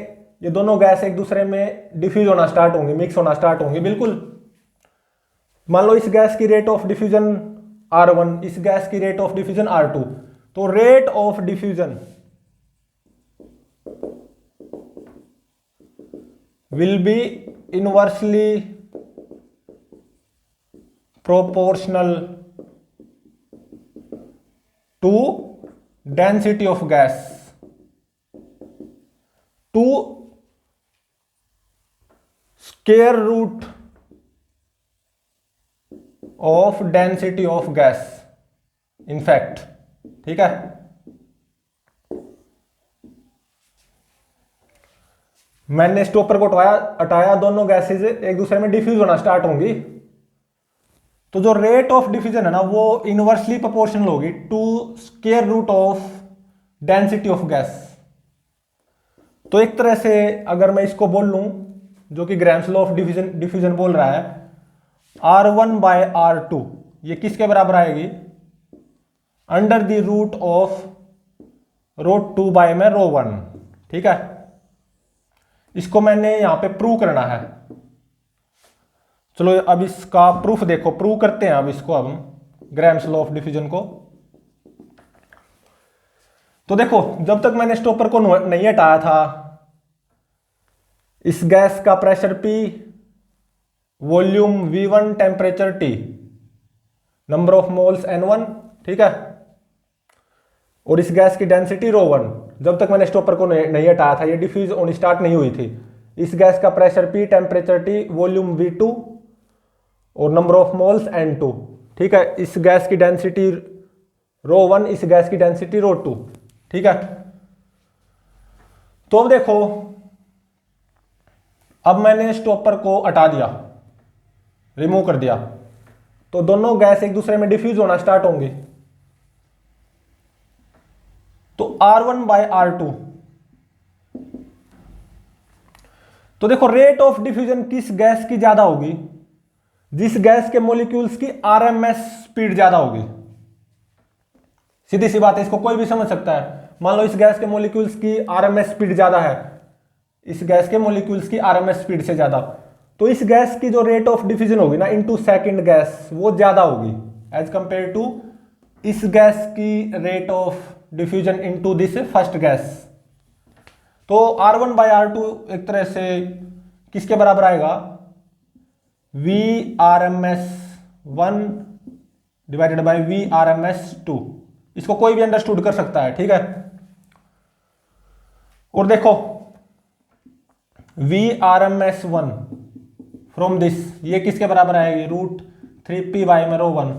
ये दोनों गैस एक दूसरे में डिफ्यूज होना स्टार्ट होंगे, मिक्स होना स्टार्ट होंगे, बिल्कुल। मान लो इस गैस की रेट ऑफ डिफ्यूजन R1, इस गैस की रेट ऑफ डिफ्यूजन R2, तो rate of diffusion will be inversely proportional to density of gas to square root of density of gas in fact, ठीक है। मैंने स्टॉपर को हटाया, दोनों गैसेज एक दूसरे में डिफ्यूज होना स्टार्ट होंगी, तो जो रेट ऑफ डिफ्यूजन है ना वो इनवर्सली प्रोपोर्शनल होगी to square root of density of gas. तो एक तरह से अगर मैं इसको बोल लूं, जो कि ग्राम्स लॉ ऑफ डिफ्यूजन बोल रहा है, R1/R2 ये किसके बराबर आएगी, under the root of √2 by में ρ1, ठीक है। इसको मैंने यहां पे प्रूव करना है। चलो अब इसका प्रूफ देखो, प्रूव करते हैं अब इसको, अब हम ग्राम्स लॉ ऑफ डिफ्यूजन को। तो देखो, जब तक मैंने स्टॉपर को नहीं हटाया था, इस गैस का pressure P, volume V1, temperature T, number of moles N1, ठीक है। और इस गैस की डेंसिटी ρ1। जब तक मैंने स्टॉपर को नहीं हटाया था, ये डिफ्यूज होनी स्टार्ट नहीं हुई थी। इस गैस का pressure P, temperature T, volume V2 और नंबर ऑफ मोल्स N2। ठीक है, इस गैस की डेंसिटी ρ1, इस गैस की डेंसिटी ρ2। ठीक है, तो अब देखो, अब मैंने स्टॉपर को हटा दिया, रिमूव कर दिया, तो दोनों गैस एक दूसरे में डिफ्यूज होना स्टार्ट होंगे। तो R1/R2, तो देखो रेट ऑफ डिफ्यूजन किस गैस की ज्यादा होगी? जिस गैस के मॉलिक्यूल्स की आरएमएस स्पीड ज्यादा होगी। सीधी सी बात है, इसको कोई भी समझ सकता है। मान लो इस गैस के मॉलिक्यूल्स की आरएमएस स्पीड ज्यादा है, इस गैस के मॉलिक्यूल्स की आरएमएस स्पीड से ज्यादा, तो इस गैस की जो रेट ऑफ डिफ्यूजन होगी ना इनटू सेकंड गैस, वो ज्यादा होगी एज कंपेयर टू इस गैस की rate of diffusion into this first gas. तो R1/R2 एक तरह से किसके बराबर आएगा? VRMS1 divided by VRMS2। इसको कोई भी अंडरस्टूड कर सकता है। ठीक है, और देखो VRMS1 फ्रॉम दिस, ये किसके बराबर आएगी? √3p में ρ1।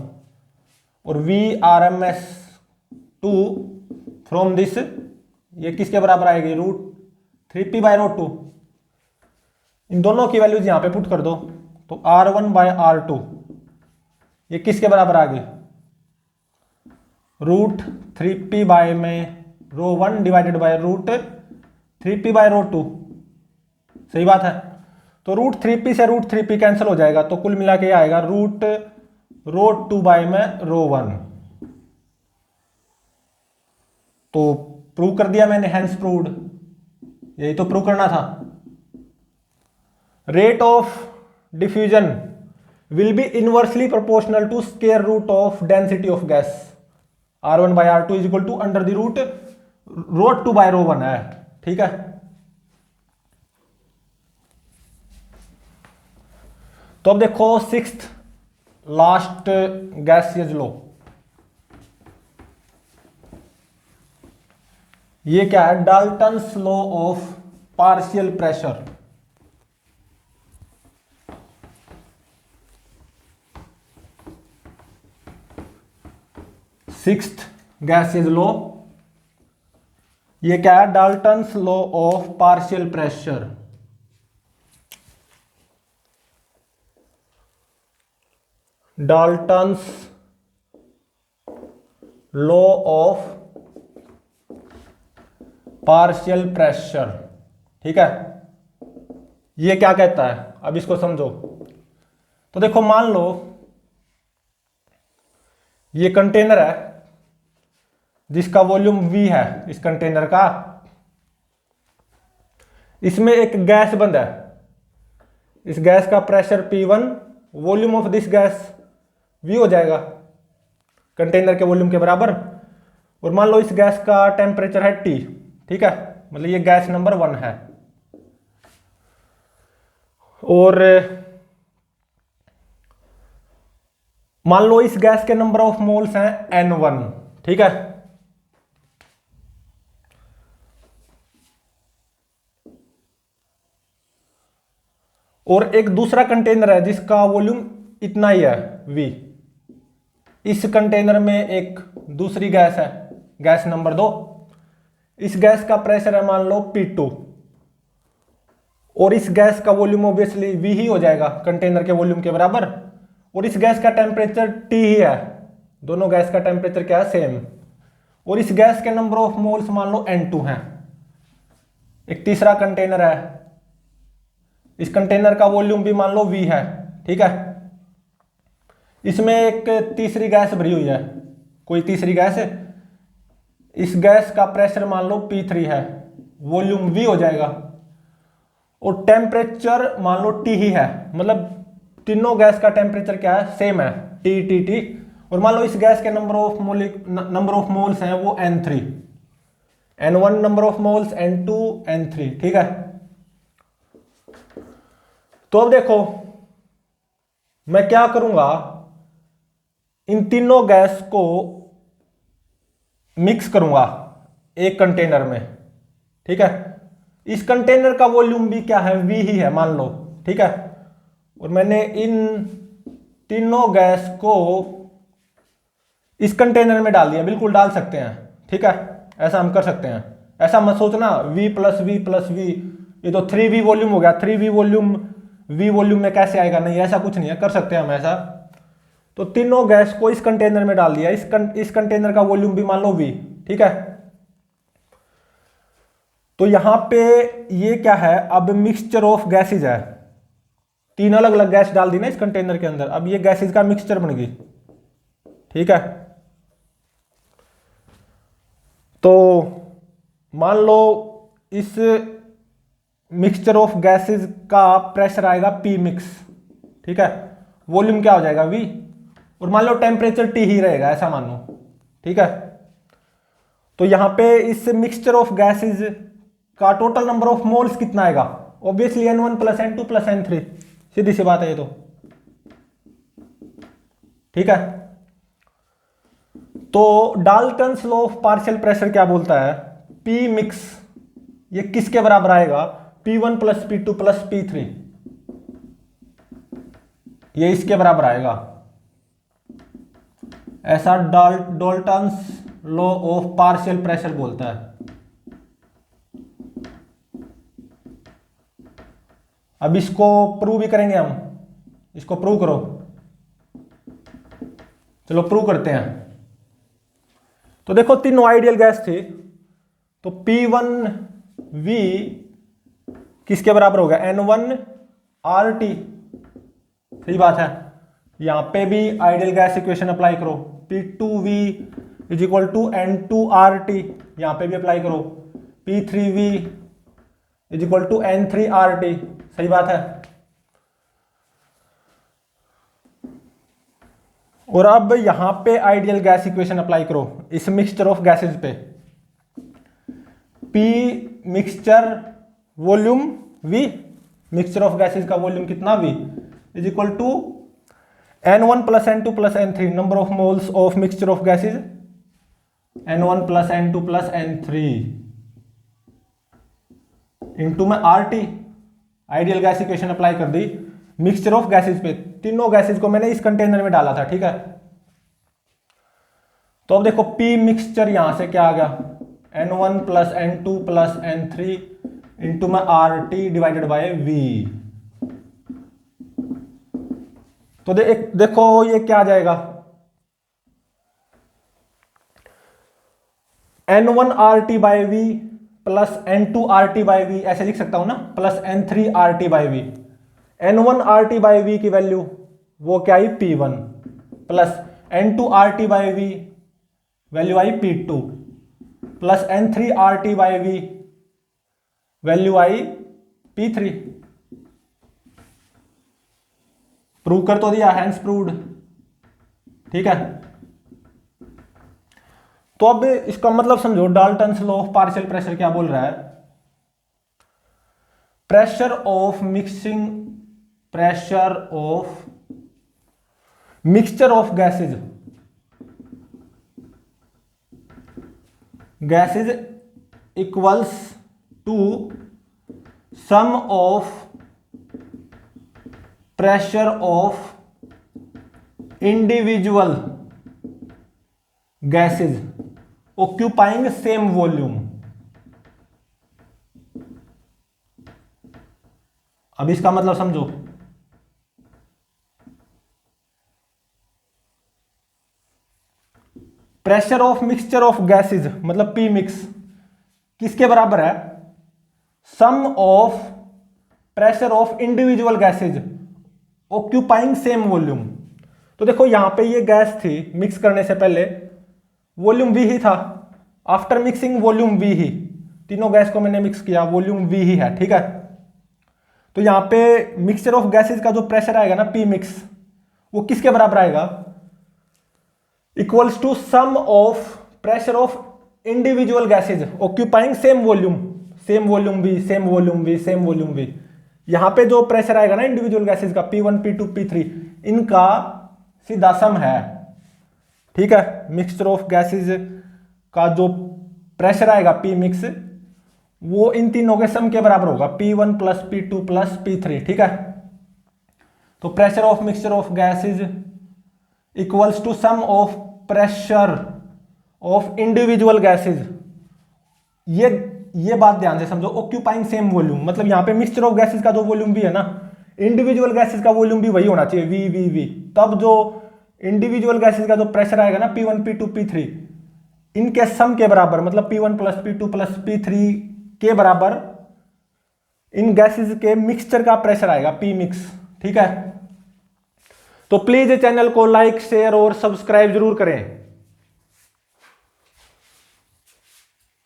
और VRMS2 फ्रॉम दिस, ये किसके बराबर आएगी? √3p/ρ2। इन दोनों की वैल्यूज यहां पे पुट कर दो, तो R1/R2 ये किसके बराबर आ गई? √3p में ρ1 डिवाइडेड बाय √3p/ρ2। सही बात है। तो √3p से √3p कैंसिल हो जाएगा, तो कुल मिला के आएगा √2 में ρ1। तो प्रूव कर दिया मैंने, हेंस प्रूव्ड। यही तो प्रूव करना था। Rate of diffusion will be inversely proportional to square root of density of gas. R1/R2 is equal to under the root ρ2/ρ1 है। ठीक है, तो अब देखो सिक्स्थ लास्ट गैसियस लॉ। ये क्या है? Dalton's law of partial pressure. Sixth gaseous law, ये क्या है? Dalton's law of partial pressure. Dalton's law of partial pressure. ठीक है, ये क्या कहता है? अब इसको समझो। तो देखो, मान लो ये कंटेनर है जिसका वॉल्यूम V है, इस कंटेनर का। इसमें एक गैस बंद है, इस गैस का pressure P1, volume of this gas V हो जाएगा कंटेनर के वॉल्यूम के बराबर। और मान लो इस गैस का टेम्परेचर है T। ठीक है, मतलब ये गैस नंबर 1 है। और मान लो इस गैस के नंबर ऑफ मोल्स हैं N1। ठीक है, और एक दूसरा कंटेनर है जिसका वॉल्यूम इतना ही है V। इस कंटेनर में एक दूसरी गैस है, गैस नंबर 2। इस गैस का प्रेशर है मान लो P2, और इस गैस का वॉल्यूम ऑब्वियसली V ही हो जाएगा कंटेनर के वॉल्यूम के बराबर। और इस गैस का टेम्परेचर T ही है, दोनों गैस का टेम्परेचर क्या है? सेम। और इस गैस के नंबर ऑफ मोल्स मान लो N2 हैं। एक तीसरा कंटेनर है, इस कंटेनर का वॉल्यूम भी मान लो V है। ठीक है, इसमें एक तीसरी गैस भरी हुई है, कोई तीसरी गैस है। इस गैस का प्रेशर मान लो P3 है, वॉल्यूम V हो जाएगा, और टेम्परेचर मान लो T ही है। मतलब तीनों गैस का टेम्परेचर क्या है? सेम है, T। और मान लो इस गैस के नंबर ऑफ मोल्स हैं वो N3, N1 number of moles, N2, N3। ठीक है, तो अब देखो मैं क्या करूंगा, इन तीनों गैस को मिक्स करूंगा एक कंटेनर में, ठीक है। इस कंटेनर का वॉल्यूम भी क्या है, वी ही है मान लो, ठीक है। और मैंने इन तीनों गैस को इस कंटेनर में डाल दिया, बिल्कुल डाल सकते हैं, ठीक है, ऐसा हम कर सकते हैं। ऐसा मत सोचना v plus V plus V, ये तो 3v वॉल्यूम हो गया, 3v वॉल्यूम v वॉल्यूम में कैसे आएगा, नहीं ऐसा कुछ नहीं है, कर सकते हैं हम ऐसा। तो तीनों गैस को इस कंटेनर में डाल दिया, इस कंटेनर का वॉल्यूम भी मान लो v, ठीक है। तो यहां पे ये क्या है, अब मिक्सचर ऑफ गैसेज है, तीन अलग अलग गैस डाल दी ना इस कंटेनर के अंदर, अब ये गैसेज का मिक्सचर बन गई, ठीक है। तो मान लो इस मिक्सचर ऑफ गैसेज का प्रेशर आएगा पी मिक्स, ठीक है, वॉल्यूम क्या हो जाएगा वी, और मान लो टेम्परेचर टी ही रहेगा, ऐसा मान लो, ठीक है। तो यहां पे इस मिक्सचर ऑफ गैसेज का टोटल नंबर ऑफ मोल्स कितना आएगा, obviously N1 plus N2 plus N3, सीधी सी बात है ये तो, ठीक है। तो Dalton's law of partial pressure क्या बोलता है, पी मिक्स ये किसके बराबर आएगा, P1 plus P2 plus P3, ये इसके बराबर आएगा, ऐसा Dalton's law of partial pressure बोलता है। अब इसको प्रूव भी करेंगे हम, इसको प्रूव करो, चलो प्रूव करते हैं। तो देखो तीनों आइडियल गैस थी, तो P1V किसके बराबर होगा, N1RT, सही बात है। यहां पे भी आइडियल गैस इक्वेशन अप्लाई करो, P2V is equal to N2RT, यहां पे भी अप्लाई करो, P3V is equal to N3RT, सही बात है। और अब यहां पे आइडियल गैस इक्वेशन अप्लाई करो इस मिक्सचर ऑफ गैसेज पे, P mixture volume V, mixture of gases का वॉल्यूम कितना V is equal to N1 plus N2 plus N3, number of moles of mixture of gases N1 plus N2 plus N3 into में RT, ideal gas equation apply कर दी मिक्सचर ऑफ गैसेज पे, तीनों गैसेज को मैंने इस कंटेनर में डाला था, ठीक है। तो अब देखो P मिक्सचर यहां से क्या आ गया, N1 plus N2 plus N3 into में RT डिवाइडेड बाय V। तो देखो ये क्या आ जाएगा, N1RT bye V plus N2RT by V, ऐसे लिख सकता हूं ना, plus N3RT by V। N1RT bye V की वैल्यू वो क्या आई P1, plus N2RT by V value आई P2, plus N3RT by V value आई P3। प्रूव कर तो दिया, हैंस प्रूव्ड, ठीक है। तो अब इसका मतलब समझो, Dalton's law of partial pressure क्या बोल रहा है, pressure of mixture of gases equals to sum of pressure of individual gases occupying same volume. अब इसका मतलब समझो, pressure of mixture of gases मतलब पी मिक्स किसके बराबर है, sum of pressure of individual gases occupying same volume. तो देखो यहां पे ये गैस थी, मिक्स करने से पहले वॉल्यूम V ही था, आफ्टर मिक्सिंग वॉल्यूम V ही, तीनों गैस को मैंने मिक्स किया, वॉल्यूम V ही है, ठीक है। तो यहां पे मिक्सचर ऑफ गैसेज का जो प्रेशर आएगा ना P मिक्स, वो किसके बराबर आएगा, equals to sum of pressure of individual gases occupying same volume V, same volume V, same volume V। यहां पे जो प्रेशर आएगा ना इंडिविजुअल गैसेज का P1 P2 P3, इनका सीधा सम है, ठीक है। मिक्सचर ऑफ गैसेज का जो प्रेशर आएगा पी मिक्स, वो इन तीनों के सम के बराबर होगा, P1 plus P2 plus P3, ठीक है। तो pressure of mixture of gases equals to sum of pressure of individual gases. ये बात ध्यान से समझो, ऑक्यूपाइंग सेम वॉल्यूम, मतलब यहां पे मिक्सचर ऑफ गैसेज का जो वॉल्यूम भी है ना, इंडिविजुअल गैसेज का वॉल्यूम भी वही होना चाहिए, वी वी वी। तब जो इंडिविजुअल गैसेज का जो प्रेशर आएगा ना, P1 P2 P3, इनके सम के बराबर, मतलब P1 plus P2 plus P3 के बराबर इन गैसेज के मिक्सचर का प्रेशर आएगा, पी मिक्स, ठीक है। तो प्लीज चैनल को लाइक शेयर और सब्सक्राइब जरूर करें।